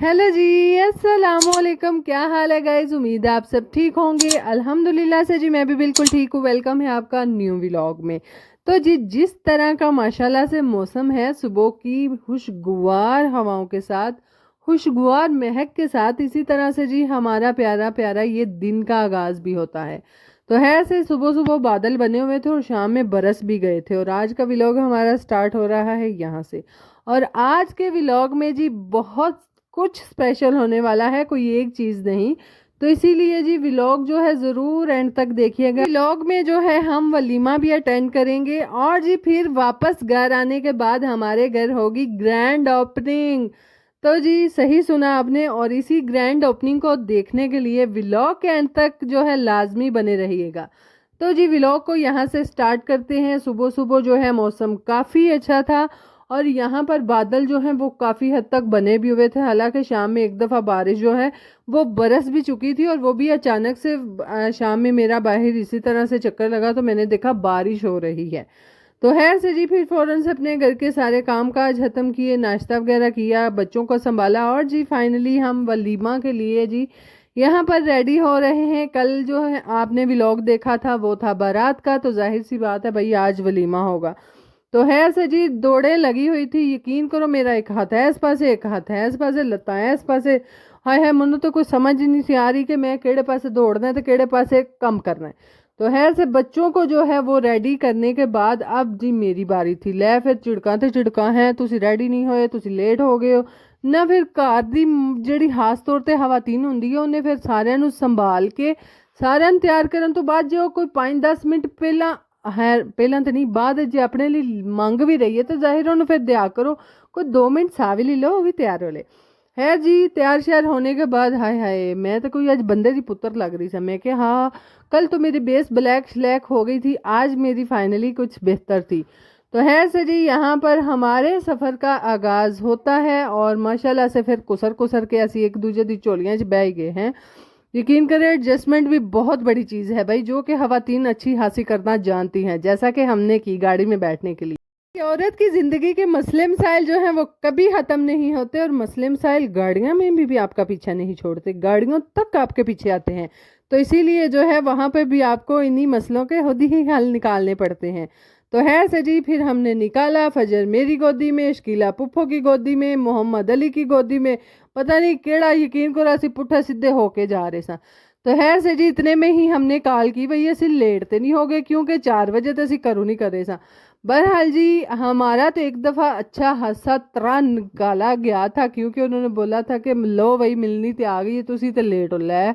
Hello जी, अस्सलाम वालेकुम। क्या हाल है गाइज? उम्मीद है आप सब ठीक होंगे। अल्हम्दुलिल्लाह से जी मैं भी बिल्कुल ठीक हूँ। वेलकम है आपका न्यू व्लॉग में। तो जी जिस तरह का माशाल्लाह से मौसम है, सुबह की खुशगवार हवाओं के साथ, खुशगवार महक के साथ, इसी तरह से जी हमारा प्यारा प्यारा ये दिन का आगाज भी होता है। तो है ऐसे सुबह सुबह बादल बने हुए थे और शाम में बरस भी गए थे, और आज का व्लॉग हमारा स्टार्ट हो रहा है यहाँ से। और आज के व्लॉग में जी बहुत कुछ स्पेशल होने वाला है, कोई एक चीज़ नहीं। तो इसीलिए जी व्लॉग जो है ज़रूर एंड तक देखिएगा। व्लॉग में जो है हम वलीमा भी अटेंड करेंगे, और जी फिर वापस घर आने के बाद हमारे घर होगी ग्रैंड ओपनिंग। तो जी सही सुना आपने, और इसी ग्रैंड ओपनिंग को देखने के लिए व्लॉग के एंड तक जो है लाजमी बने रहिएगा। तो जी व्लॉग को यहाँ से स्टार्ट करते हैं। सुबह सुबह जो है मौसम काफ़ी अच्छा था, और यहाँ पर बादल जो हैं वो काफ़ी हद तक बने भी हुए थे। हालांकि शाम में एक दफ़ा बारिश जो है वो बरस भी चुकी थी, और वो भी अचानक से। शाम में मेरा बाहर इसी तरह से चक्कर लगा तो मैंने देखा बारिश हो रही है। तो खैर से जी फिर फ़ौरन से अपने घर के सारे काम काज ख़त्म किए, नाश्ता वगैरह किया, बच्चों को संभाला, और जी फाइनली हम वलीमा के लिए जी यहाँ पर रेडी हो रहे हैं। कल जो है आपने व्लॉग देखा था वो था बारात का, तो जाहिर सी बात है भाई आज वलीमा होगा। तो है से जी दौड़े लगी हुई थी, यकीन करो मेरा एक हाथ है इस पासे, एक हाथ है इस पासे, लत्ता है इस पासे। हाय हाय, मनु तो कोई समझ ही नहीं सी आ रही कि मैं केड़े पासे दौड़ना है तो केड़े पासे कम करना है। तो है से बच्चों को जो है वो रेडी करने के बाद अब जी मेरी बारी थी। ले फिर ਝਿੜਕਾਂ ਤੇ ਝਿੜਕਾਂ है, तुसी रेडी नहीं होए, तुसी लेट हो गए हो ना। फिर घर ਦੀ ਜਿਹੜੀ ਖਾਸ ਤੌਰ ਤੇ ਖਵਾਤੀਨ ਹੁੰਦੀ ਹੈ ਉਹਨੇ ਫਿਰ ਸਾਰਿਆਂ ਨੂੰ ਸੰਭਾਲ ਕੇ ਸਾਰਿਆਂ ਨੂੰ ਤਿਆਰ ਕਰਨ ਤੋਂ ਬਾਅਦ ਜੋ ਕੋਈ 5-10 ਮਿੰਟ ਪਹਿਲਾਂ है पहला तो नहीं बाद जे अपने लिए मांग भी रही है तो जाहिर उन्हें फिर दिया करो। कोई 2 मिनट सावी ले लो, वो भी तैयार हो ले। है जी तैयार श्यार होने के बाद हाय हाय मैं तो कोई आज बंदे की पुत्र लग रही थी। मैं कि हाँ, कल तो मेरी बेस ब्लैक श्लैक हो गई थी, आज मेरी फाइनली कुछ बेहतर थी। तो है से जी यहाँ पर हमारे सफ़र का आगाज़ होता है, और माशाल्लाह से फिर कुसर कुसर के ऐसी एक दूजे की झोलियाँ च बह गए हैं। यकीन करें एडजस्टमेंट भी बहुत बड़ी चीज़ है भाई, जो कि खवातीन अच्छी हासिल करना जानती हैं, जैसा कि हमने की गाड़ी में बैठने के लिए। औरत की ज़िंदगी के मसले मसाइल जो हैं वो कभी ख़त्म नहीं होते, और मसले मसाइल गाड़ियाँ में भी आपका पीछा नहीं छोड़ते, गाड़ियों तक आपके पीछे आते हैं। तो इसीलिए जो है वहाँ पे भी आपको इन्हीं मसलों के खुद ही हल निकालने पड़ते हैं। तो है से जी फिर हमने निकाला, फजर मेरी गोदी में, शकीला पुप्पो की गोदी में, मोहम्मद अली की गोदी में, पता नहीं केड़ा, यकीन करो असी पुट्ठा सीधे होके जा रहे सा। तो खैर से जी इतने में ही हमने कॉल की भई असी लेट तो नहीं हो गए, क्योंकि 4 बजे तो असी घरों नहीं करे सा। बहरहाल जी हमारा तो एक दफ़ा अच्छा हासा तरा निकाला गया था, क्योंकि उन्होंने बोला था कि लो भाई मिलनी तो आ गई, तुसी तो लेट हो। लै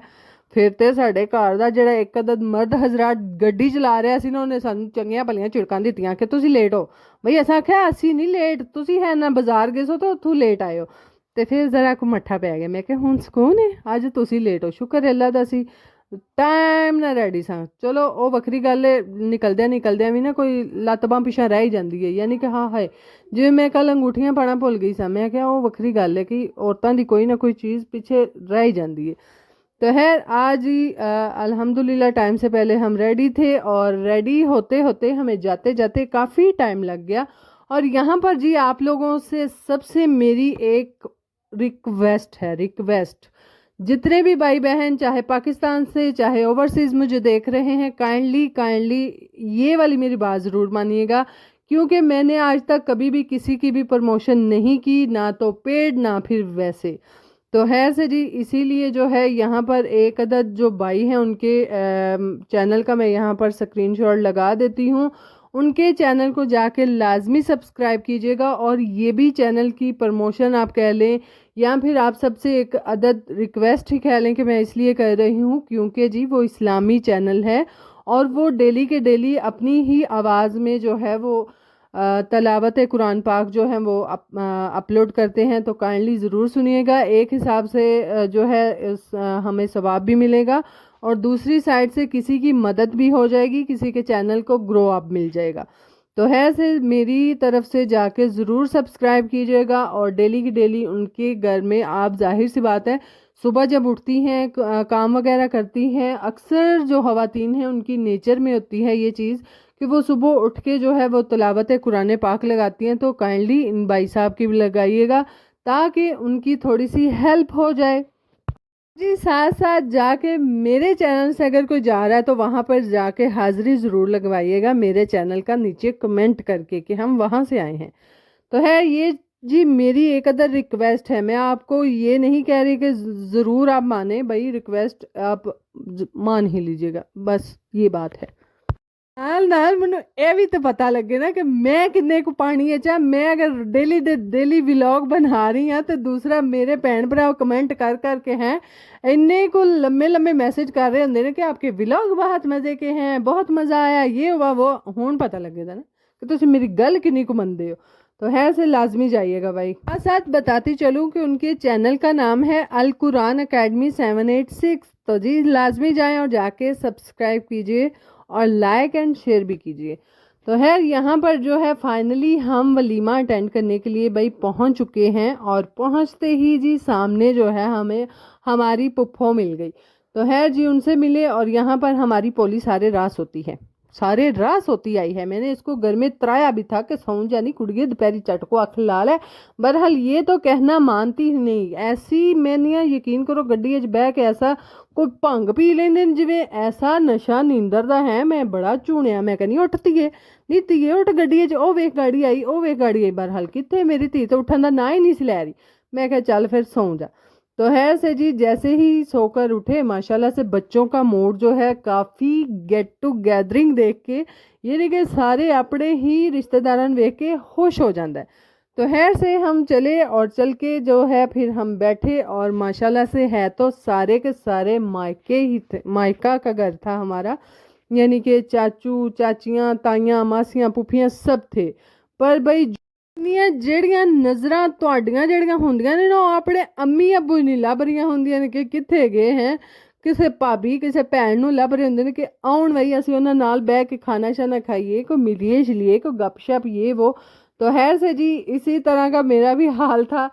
फिर तो साढ़े घर का ਜਿਹੜਾ एक अदद मर्द हजरात ਗੱਡੀ ਚਲਾ ਰਿਹਾ ਸੀ ਨਾ, ਉਹਨੇ ਸਾਨੂੰ ਚੰਗੀਆਂ ਭਲੀਆਂ ਝਿੜਕਾਂ ਦਿੱਤੀਆਂ ਕਿ ਤੁਸੀਂ ਲੇਟ ਹੋ। ਬਈ ਅਸਾਂ ਆਖਿਆ ਅਸੀਂ ਨਹੀਂ ਲੇਟ, ਤੁਸੀਂ ਹੈ ਨਾ ਬਾਜ਼ਾਰ ਗਏ ਸੋ ਤਾਂ ਉੱਥੋਂ ਲੇਟ ਆਏ ਹੋ। ਤੇ ਫਿਰ ਜ਼ਰਾ ਕੋ ਮੱਠਾ ਪੈ ਗਿਆ। ਮੈਂ ਕਿਹਾ ਹੁਣ ਸਕੂਨ ਹੈ, ਅੱਜ ਤੁਸੀਂ ਲੇਟ ਹੋ, ਸ਼ੁਕਰ ਹੈ ਅੱਲਾ ਦਾ ਅਸੀਂ ਟਾਈਮ ਨਾਲ ਰੈਡੀ ਸਾਂ। ਚਲੋ ਉਹ ਵੱਖਰੀ ਗੱਲ ਹੈ, ਨਿਕਲਦਿਆਂ ਵੀ ਨਾ ਕੋਈ ਲੱਤ ਬਾਂਹ ਪਿਛਾਂ ਰਹਿ ਹੀ ਜਾਂਦੀ ਹੈ, ਯਾਨੀ ਕਿ ਹਾਂ ਹਾਏ ਜਿਵੇਂ ਮੈਂ ਕੱਲ ਅੰਗੂਠੀਆਂ ਪਾਣਾ ਭੁੱਲ ਗਈ ਸਾਂ। ਮੈਂ ਕਿਹਾ ਉਹ ਵੱਖਰੀ ਗੱਲ ਹੈ ਕਿ ਔਰਤਾਂ ਦੀ ਕੋਈ ਨਾ ਕੋਈ ਚੀਜ਼ ਪਿੱਛੇ ਰਹਿ ਹੀ ਜਾਂਦੀ है। तो है आज ही अल्हम्दुलिल्लाह टाइम से पहले हम रेडी थे, और रेडी होते होते हमें जाते जाते काफ़ी टाइम लग गया। और यहाँ पर जी आप लोगों से सबसे मेरी एक रिक्वेस्ट है, रिक्वेस्ट, जितने भी भाई बहन चाहे पाकिस्तान से चाहे ओवरसीज़ मुझे देख रहे हैं, काइंडली काइंडली ये वाली मेरी बात ज़रूर मानिएगा, क्योंकि मैंने आज तक कभी भी किसी की भी प्रमोशन नहीं की, ना तो पेड ना फिर वैसे। तो है से जी इसीलिए जो है यहाँ पर एक अदद जो भाई हैं उनके चैनल का मैं यहाँ पर स्क्रीनशॉट लगा देती हूँ। उनके चैनल को जाके लाजमी सब्सक्राइब कीजिएगा, और ये भी चैनल की प्रमोशन आप कह लें, या फिर आप सबसे एक अदद रिक्वेस्ट ही कह लें कि मैं इसलिए कर रही हूँ क्योंकि जी वो इस्लामी चैनल है, और वो डेली के डेली अपनी ही आवाज़ में जो है वो तलावत कुरान पाक जो है वो अपलोड करते हैं। तो काइंडली ज़रूर सुनिएगा। एक हिसाब से जो है हमें सवाब भी मिलेगा, और दूसरी साइड से किसी की मदद भी हो जाएगी, किसी के चैनल को ग्रो अप मिल जाएगा। तो है से मेरी तरफ से जाके ज़रूर सब्सक्राइब कीजिएगा, और डेली की डेली उनके घर में आप जाहिर सी बात है सुबह जब उठती हैं काम वगैरह करती हैं, अक्सर जो ख़वातीन हैं उनकी नेचर में होती है ये चीज़ कि वो सुबह उठ के जो है वो तिलावत कुरान पाक लगाती हैं। तो काइंडली इन भाई साहब की भी लगाइएगा, ताकि उनकी थोड़ी सी हेल्प हो जाए जी। साथ साथ जाके मेरे चैनल से अगर कोई जा रहा है तो वहाँ पर जाके हाज़िरी ज़रूर लगवाइएगा मेरे चैनल का नीचे कमेंट करके कि हम वहाँ से आए हैं। तो है ये जी मेरी एक अदर रिक्वेस्ट है। मैं आपको ये नहीं कह रही कि ज़रूर आप माने, भाई रिक्वेस्ट आप मान ही लीजिएगा, बस ये बात है। नाल नाल मैनू ये भी तो पता लगे ना कि मैं किन्ने को पानी है। चाहे मैं अगर डेली दे डेली व्लॉग बना रही हाँ तो दूसरा मेरे भैन भरा कमेंट कर करके हैं इन्ने को लम्बे लम्बे मैसेज कर रहे होंगे ना कि आपके व्लॉग बहुत मज़े के हैं, बहुत मज़ा आया, ये हुआ वो। हूँ पता लगेगा ना कि तुम मेरी गल किन्नी को मनदे हो। तो है से लाजमी जाइएगा भाई। साथ साथ बताती चलूँ कि उनके चैनल का नाम है अल कुरान अकेडमी 786। तो जी लाजमी जाएं और जाके सब्सक्राइब कीजिए और लाइक एंड शेयर भी कीजिए। तो है यहाँ पर जो है फाइनली हम वलीमा अटेंड करने के लिए भाई पहुँच चुके हैं और पहुँचते ही जी सामने जो है हमें हमारी पुप्पो मिल गई। तो है जी उनसे मिले और यहाँ पर हमारी पोली सारे रास होती है, सारे रास होती आई है। मैंने इसको घर में त्राया भी था कि सौं जानी कुड़िए दोपहरी चटको अख लाल है। बहरहाल ये तो कहना मानती ही नहीं ऐसी। मैंने यकीन करो गड्डी च बह के ऐसा कोई भंग पी लेंदे जिवें ऐसा नशा नींदर दा है। मैं बड़ा झूणिया, मैं कहनी उठ धीए नी धीए उठ गड्डी च, ओ वेख गाड़ी आई, ओ वेख गाड़ी आई। बहरहाल कितने मेरी धी तो उठन का ना ही नहीं सी लै रही। मैं कहा चल फिर सौ जा। तो है से जी जैसे ही सोकर उठे माशाल्लाह से बच्चों का मूड जो है काफ़ी गेट टू गैदरिंग देख के ये नहीं कि सारे अपने ही रिश्तेदारन देख के खुश हो जाता है। तो है से हम चले और चल के जो है फिर हम बैठे और माशाल्लाह से है तो सारे के सारे मायके ही थे, मायका का घर था हमारा, यानी कि चाचू चाचियाँ ताइयाँ मासियाँ पुफियाँ सब थे। पर भाई ਜਿਹੜੀਆਂ ਨਜ਼ਰਾਂ ਤੁਹਾਡੀਆਂ ਜਿਹੜੀਆਂ ਹੁੰਦੀਆਂ ਨੇ ਨਾ ਉਹ ਆਪਣੇ ਅੰਮੀ ਅੱਬੂ ਨਹੀਂ ਲੱਭ ਰਹੀਆਂ ਹੁੰਦੀਆਂ ਨੇ ਕਿ ਕਿੱਥੇ ਗਏ ਹੈ। ਕਿਸੇ ਭਾਬੀ ਕਿਸੇ ਭੈਣ ਨੂੰ ਲੱਭ ਰਹੇ ਹੁੰਦੇ ਨੇ ਕਿ ਆਉਣ ਵਈ ਅਸੀਂ ਉਹਨਾਂ ਨਾਲ ਬਹਿ ਕੇ ਖਾਣਾ ਸ਼ਾਨਾ खाइए, कोई मिलिए छिलिए, कोई गपशप ये वो। तो खैर से जी इसी तरह का मेरा भी हाल था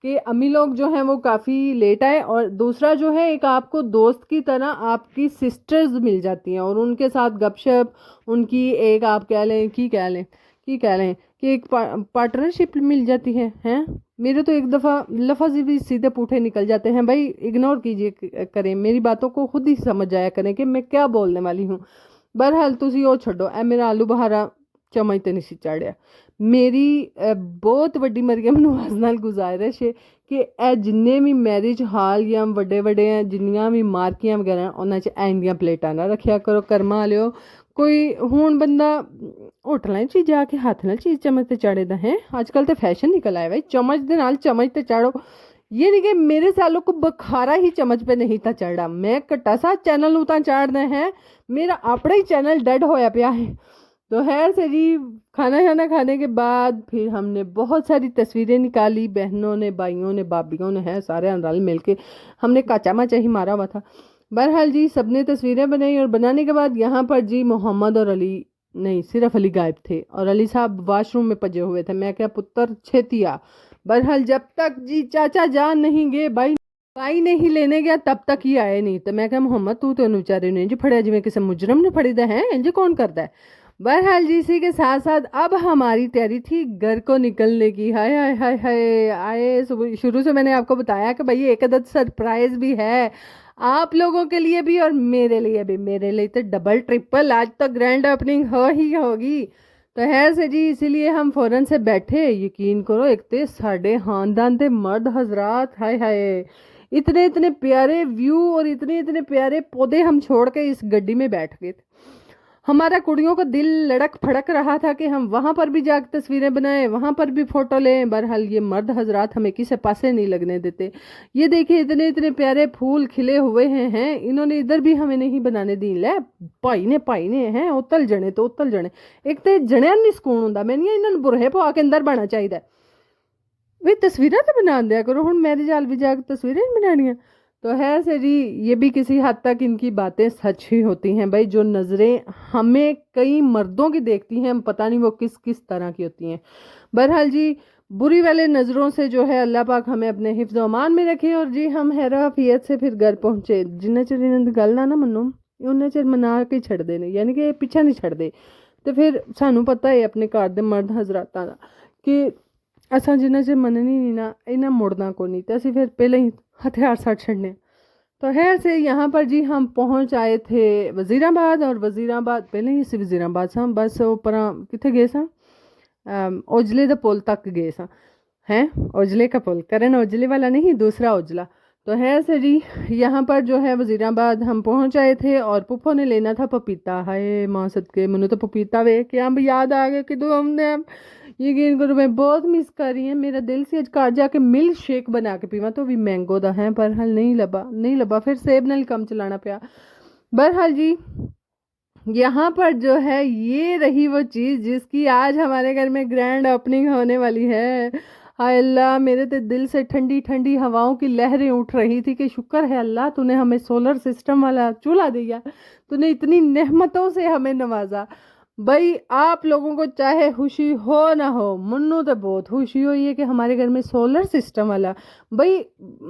कि अम्मी लोग जो हैं वो काफ़ी लेट आए और दूसरा जो है एक आपको दोस्त की तरह आपकी सिस्टर्स मिल जाती हैं और उनके साथ गपशप उनकी एक आप कह लें कि एक पार्टनरशिप मिल जाती है हैं। मेरे तो एक दफ़ा लफज भी सीधे पूठे निकल जाते हैं भाई, इग्नोर कीजिए करें, मेरी बातों को खुद ही समझ जाया करें कि मैं क्या बोलने वाली हूँ। बहरहाल तुसी वो छो ए मेरा आलू बहारा चमच तो नहीं सी चाढ़िया। मेरी बहुत वड्डी मरियम नवाज नाल गुजारिश है कि ए जिन्ने भी मैरिज हाल या वड्डे वड्डे हैं जिन्नियां भी मार्कियां वगैरह उन्हां च ऐं दियां प्लेटां ना रखिया करो कर्मा लियो। कोई हूँ बंदा होटलों च जाके हाथ नाल चीज़ चम्मच ते चाड़े दा है। अजकल तो फैशन निकल आया भाई चम्मच दे नाल चम्मच ते चाड़ो। ये नहीं कि मेरे सालों को बखारा ही चम्मच पे नहीं था चढ़ा, मैं कट्टा सा चैनल उतना चाड़ना है, मेरा अपना ही चैनल डेड होया पिया है। तो खैर से जी खाना शाना खाने के बाद फिर हमने बहुत सारी तस्वीरें निकाली, बहनों ने भाइयों ने भाभीियों ने है सारे रल मिल के हमने काचा माचा ही मारा हुआ था। बहरहाल जी सबने तस्वीरें बनाई और बनाने के बाद यहाँ पर जी मोहम्मद और अली नहीं सिर्फ अली गायब थे और अली साहब वाशरूम में पजे हुए थे। मैं क्या पुत्र छेती आ। बहरहाल जब तक जी चाचा जान नहीं गए भाई नहीं लेने गया तब तक ही आए नहीं। तो मैं क्या मोहम्मद तू तो बेचारे ने जी फड़िया जिमें किसी मुजरम ने फड़ी दा है इंज कौन करता है। बहरहाल जी इसी के साथ साथ अब हमारी तैयारी थी घर को निकलने की। हाय हाय हाय हाय आए शुरू से मैंने आपको बताया कि भाई एक अदद सरप्राइज भी है आप लोगों के लिए भी और मेरे लिए भी। मेरे लिए तो डबल ट्रिपल आज तो ग्रैंड ओपनिंग हो ही होगी। तो है से जी इसीलिए हम फ़ौरन से बैठे। यकीन करो एक तो साढ़े खानदान के मर्द हजरात हाय हाय इतने इतने प्यारे व्यू और इतने इतने प्यारे पौधे हम छोड़ के इस गड्डी में बैठ गए। हमारा कुड़ियों का दिल लड़क फड़क रहा था कि हम वहाँ पर भी जाकर तस्वीरें बनाएं, वहाँ पर भी फ़ोटो लें। बहरहाल ये मर्द हजरात हमें किसी पासे नहीं लगने देते। ये देखिए इतने इतने प्यारे फूल खिले हुए हैं इन्होंने इधर भी हमें नहीं बनाने दी। ले भाई ने हैं उतल जने तो उतल जने एक तो जनिया नहीं सुकून होंगे। मैं नहीं इन्होंने बुरहे पा के अंदर बना चाहिए वे तस्वीरें तो बना दिया करो। हूँ मैरिज हाल भी जाकर तस्वीरें बनानियाँ। तो है से जी ये भी किसी हद तक इनकी बातें सच ही होती हैं भाई। जो नज़रें हमें कई मर्दों की देखती हैं हम पता नहीं वो किस किस तरह की होती हैं। बहरहाल जी बुरी वाले नज़रों से जो है अल्लाह पाक हमें अपने हिफ्ज़ अमान में रखे। और जी हम हैराफियत से फिर घर पहुँचे। जिन्ना चिर इन्होंने गल ना मनो उन्ना चिर मना के छड़ते ने, यानी कि पीछा नहीं छड़ते। तो फिर सानू पता है अपने घर के मर्द हजरातां दा कि असां जिन्ना चिर मननी नहीं ना इन्हें मुड़ना को नहीं, तो असं फिर पहले ही हथियार सट छड़ने। तो खैर से यहाँ पर जी हम पहुँच आए थे वज़ीराबाद, और वज़ीराबाद पहले ही ਅਸੀਂ वज़ीराबाद सां, बस ऊपर कितने गए सां, ओजले द पुल तक गए सां। हैं, ओजले का पुल, करण ओजले वाला नहीं, दूसरा ओजला। तो है से जी यहाँ पर जो है वज़ीराबाद हम पहुँच आए थे, और पुप्पो ने लेना था पपीता। हाय माँ सदके, मैनू तो पपीता वे के अब याद आ गया कि तो हमने अब यकीन करो मैं बहुत मिस कर रही हूँ। मेरा दिल से आज घर जाके मिल्क शेक बना के पीवा, तो भी मैंगो दा है, पर हाल नहीं लबा, नहीं लबा, फिर सेब नाल कम चलाना पाया। बहरहाल जी यहाँ पर जो है ये रही वो चीज़ जिसकी आज हमारे घर में ग्रैंड ओपनिंग होने वाली है। हाय अल्लाह, मेरे तो दिल से ठंडी ठंडी हवाओं की लहरें उठ रही थी कि शुक्र है अल्लाह तूने हमें सोलर सिस्टम वाला चूल्हा दिया, तूने इतनी नेमतों से हमें नवाजा। भाई आप लोगों को चाहे खुशी हो ना हो, मुन्नू तो बहुत खुशी हुई है कि हमारे घर में सोलर सिस्टम वाला। भाई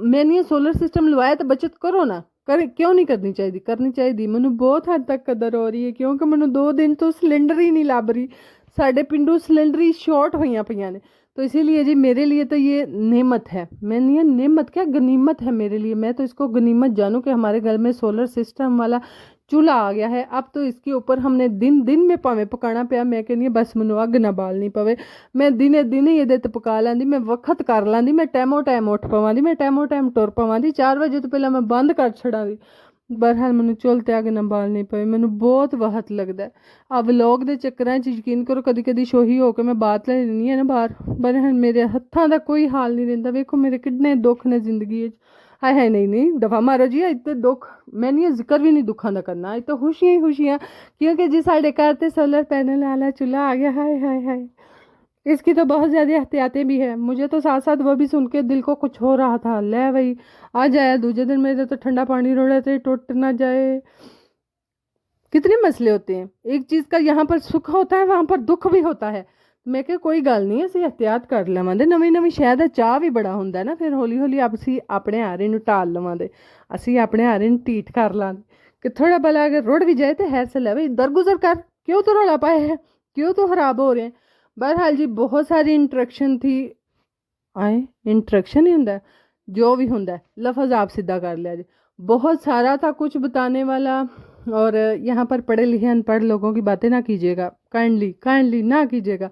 मैंने ये सोलर सिस्टम लवाया तो बचत करो ना, कर क्यों नहीं करनी चाहिए, करनी चाहिए। मैनू बहुत हद तक कदर हो रही है, क्योंकि मैनू 2 दिन तो सिलेंडर ही नहीं लभ रही, साढ़े पिंडू सिलेंडर ही शॉर्ट हुई पईयां ने। तो इसीलिए जी मेरे लिए तो ये नेमत है, मैं नहीं, ये नेमत क्या गनीमत है मेरे लिए। मैं तो इसको गनीमत जानूँ कि हमारे घर में सोलर सिस्टम वाला चूल्हा आ गया है। अब तो इसके ऊपर हमने दिन दिन में भावें पकाना पिया, मैं कहनी बस मैनू अग ना बालनी पवे, मैं दिने दिने ये पका लैंदी, मैं वक्त कर लैंदी, मैं टाइमो टाइम उठ पवांदी, मैं टाइमो टाइम तुर पवांदी, 4 बजे तो पहले मैं बंद कर छड़ा दी। बहरहाल मैनू चुल ते अग ना बालनी पवे, मैनू बहुत वहत लगता है। अब व्लॉग के चक्कर च यकीन करो कदी कदी शोही होकर मैं बात ले लैनी है ना बाहर, बहरहाल मेरे हत्थों का कोई हाल नहीं रहिंदा। वेखो मेरे कितने दुख ने जिंदगी। हाय हाय, नहीं नहीं दफा मारो जी, इतने दुख मैं नहीं, जिक्र भी नहीं दुखों का करना, तो खुशियां ही खुशियां, क्योंकि जी साढ़े घर ते सोलर पैनल वाला चूल्हा आ गया। हाय हाय हाय, इसकी तो बहुत ज़्यादा एहतियातें भी है। मुझे तो साथ साथ वो भी सुन के दिल को कुछ हो रहा था, ले भाई आ जाए दूसरे दिन मेरे तो ठंडा पानी रोड़े थे टूट ना जाए। कितने मसले होते हैं, एक चीज़ का यहाँ पर सुख होता है वहाँ पर दुख भी होता है। मैं क्या कोई गल नहीं, ਅਸੀਂ एहतियात कर लवांगे, नवी नवी शह का चाह भी बड़ा होंगे ना, फिर हौली हौली ਅਸੀਂ अपने हारे ਨੂੰ ਢਾਲ ਲਵਾਂਗੇ, ਅਸੀਂ अपने हारे ਨੂੰ ਢੀਠ कर ਲਾਂਗੇ कि थोड़ा भला अगर रुड़ भी जाए तो हैर से ले भाई दरगुजर कर, क्यों तो रौला पाए है, क्यों तो खराब हो रहे हैं। बहरहाल जी बहुत सारी इंट्रैक्शन थी, आए इंट्रैक्शन ही होंगे जो भी होंगे, लफज आप सीधा कर लिया जी, बहुत सारा था कुछ बताने वाला। और यहाँ पर पढ़े लिखे अनपढ़ लोगों की बातें ना कीजिएगा, काइंडली काइंडली ना कीजिएगा।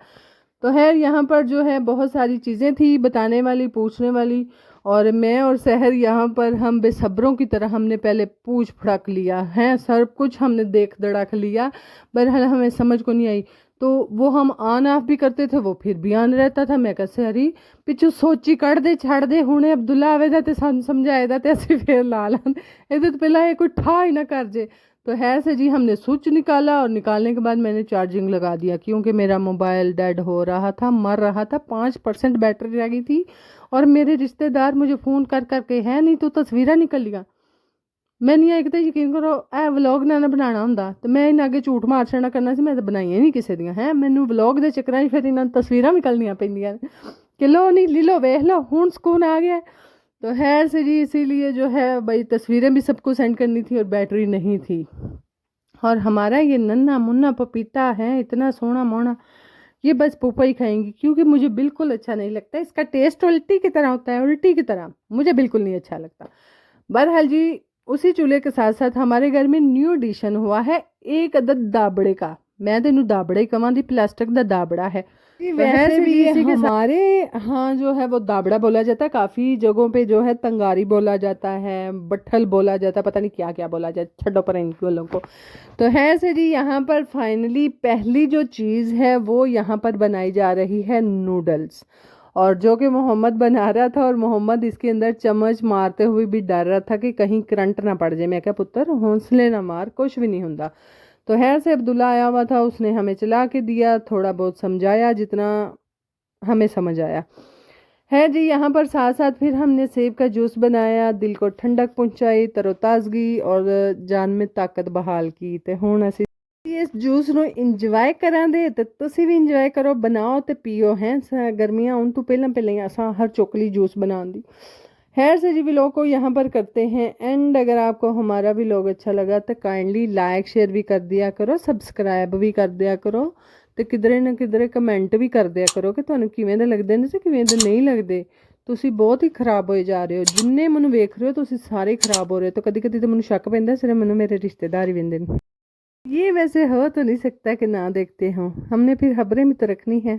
तो है यहाँ पर जो है बहुत सारी चीज़ें थी बताने वाली पूछने वाली, और मैं और सहर यहाँ पर हम बेसब्रों की तरह हमने पहले पूछ फड़क लिया है, सब कुछ हमने देख दड़ाक लिया। बहरहाल हमें समझ को नहीं आई, तो वो हम ऑन ऑफ भी करते थे, वो फिर भी ऑन रहता था। मैं कैसे हरी पिछू सोची कढ़ दे छड़ दे, हुणे अब्दुल्ला आवेगा तो सन समझाएगा तो असं फिर ला लान, ये तो पहला ये कोई ठा ही ना कर जे। तो है से जी हमने स्विच निकाला, और निकालने के बाद मैंने चार्जिंग लगा दिया, क्योंकि मेरा मोबाइल डेड हो रहा था, मर रहा था, 5% बैटरी रह गई थी। और मेरे रिश्तेदार मुझे फ़ोन कर करके है नहीं तो तस्वीरें निकल लिया। मैं नहीं एक तो यकीन करो ए व्लॉग ना बनाना होंदा तो मैं इन्हें अगे झूठ मार छड़ना करना सी, मैं तो बनाइया नहीं किसी दियाँ है, मैनू व्लॉग के चक्कर फिर इन्हें तस्वीरें निकलनियाँ पैंदियां कि लो नहीं ली लो वेख लो हूँ सुकून आ गया। तो है से जी इसीलिए जो है भाई तस्वीरें भी सबको सेंड करनी थी और बैटरी नहीं थी। और हमारा ये नन्ना मुन्ना पपीता है इतना सोना मोना, ये बस पुप्पा ही खाएंगी, क्योंकि मुझे बिल्कुल अच्छा नहीं लगता, इसका टेस्ट उल्टी की तरह होता है, उल्टी की तरह मुझे बिल्कुल नहीं अच्छा लगता। बहरहाल जी उसी चूल्हे के साथ साथ हमारे घर में न्यू एडिशन हुआ है, एक अदद दाबड़े का। मैं तेनू दाबड़े कवां दी, प्लास्टिक दा दाबड़ा है। वैसे भी ये हमारे हाँ जो है वो दाबड़ा बोला जाता है, काफ़ी जगहों पे जो है तंगारी बोला जाता है, बट्ठल बोला जाता है, पता नहीं क्या क्या बोला जाता है, छड्डो पर इन लोगों को। तो है से जी यहाँ पर फाइनली पहली जो चीज़ है वो यहाँ पर बनाई जा रही है नूडल्स, और जो कि मोहम्मद बना रहा था, और मोहम्मद इसके अंदर चम्मच मारते हुए भी डर रहा था कि कहीं करंट ना पड़ जाए। मैं क्या पुत्र हौसले ना मार, कुछ भी नहीं होता। तो खैर से अब्दुल्ला आया हुआ था, उसने हमें चला के दिया, थोड़ा बहुत समझाया जितना हमें समझ आया है जी। यहाँ पर साथ साथ फिर हमने सेब का जूस बनाया, दिल को ठंडक पहुँचाई, तरोताज़गी और जान में ताकत बहाल की। तो हुण असीं इस जूस ਨੂੰ ਇੰਜੋਏ ਕਰਾਂਗੇ ਤੇ ਤੁਸੀਂ ਵੀ ਇੰਜੋਏ ਕਰੋ, बनाओ ਤੇ पीओ हैं। गर्मियाँ आउण तो पहले पहले ही असां हर चोकली जूस बनाने दी। खैर से जी व्लॉग को यहाँ पर करते हैं एंड। अगर आपको हमारा व्लॉग अच्छा लगा तो काइंडली लाइक शेयर भी कर दिया करो, सब्सक्राइब भी कर दिया करो। ਤੇ ਕਿਧਰੇ ਨਾ ਕਿਧਰੇ ਕਮੈਂਟ ਵੀ ਕਰ ਦਿਆ ਕਰੋ ਕਿ ਤੁਹਾਨੂੰ ਕਿਵੇਂ ਦੇ ਲੱਗਦੇ ਨੇ ਤੇ ਕਿਵੇਂ ਦੇ ਨਹੀਂ ਲੱਗਦੇ। ਤੁਸੀਂ ਬਹੁਤ ਹੀ ਖਰਾਬ ਹੋਏ ਜਾ ਰਹੇ ਹੋ, ਜਿੰਨੇ ਮੈਨੂੰ ਵੇਖ ਰਹੇ ਹੋ ਤੁਸੀਂ ਸਾਰੇ ਖਰਾਬ ਹੋ ਰਹੇ ਹੋ। ਤਾਂ ਕਦੀ ਕਦੀ ਤਾਂ ਮੈਨੂੰ ਸ਼ੱਕ ਪੈਂਦਾ ਸਿਰਫ ਮੈਨੂੰ ਮੇਰੇ रिश्तेदार ही वेंदे ने। ये वैसे हो तो नहीं सकता कि ना देखते हो, हमने फिर खबरें भी तो रखनी है।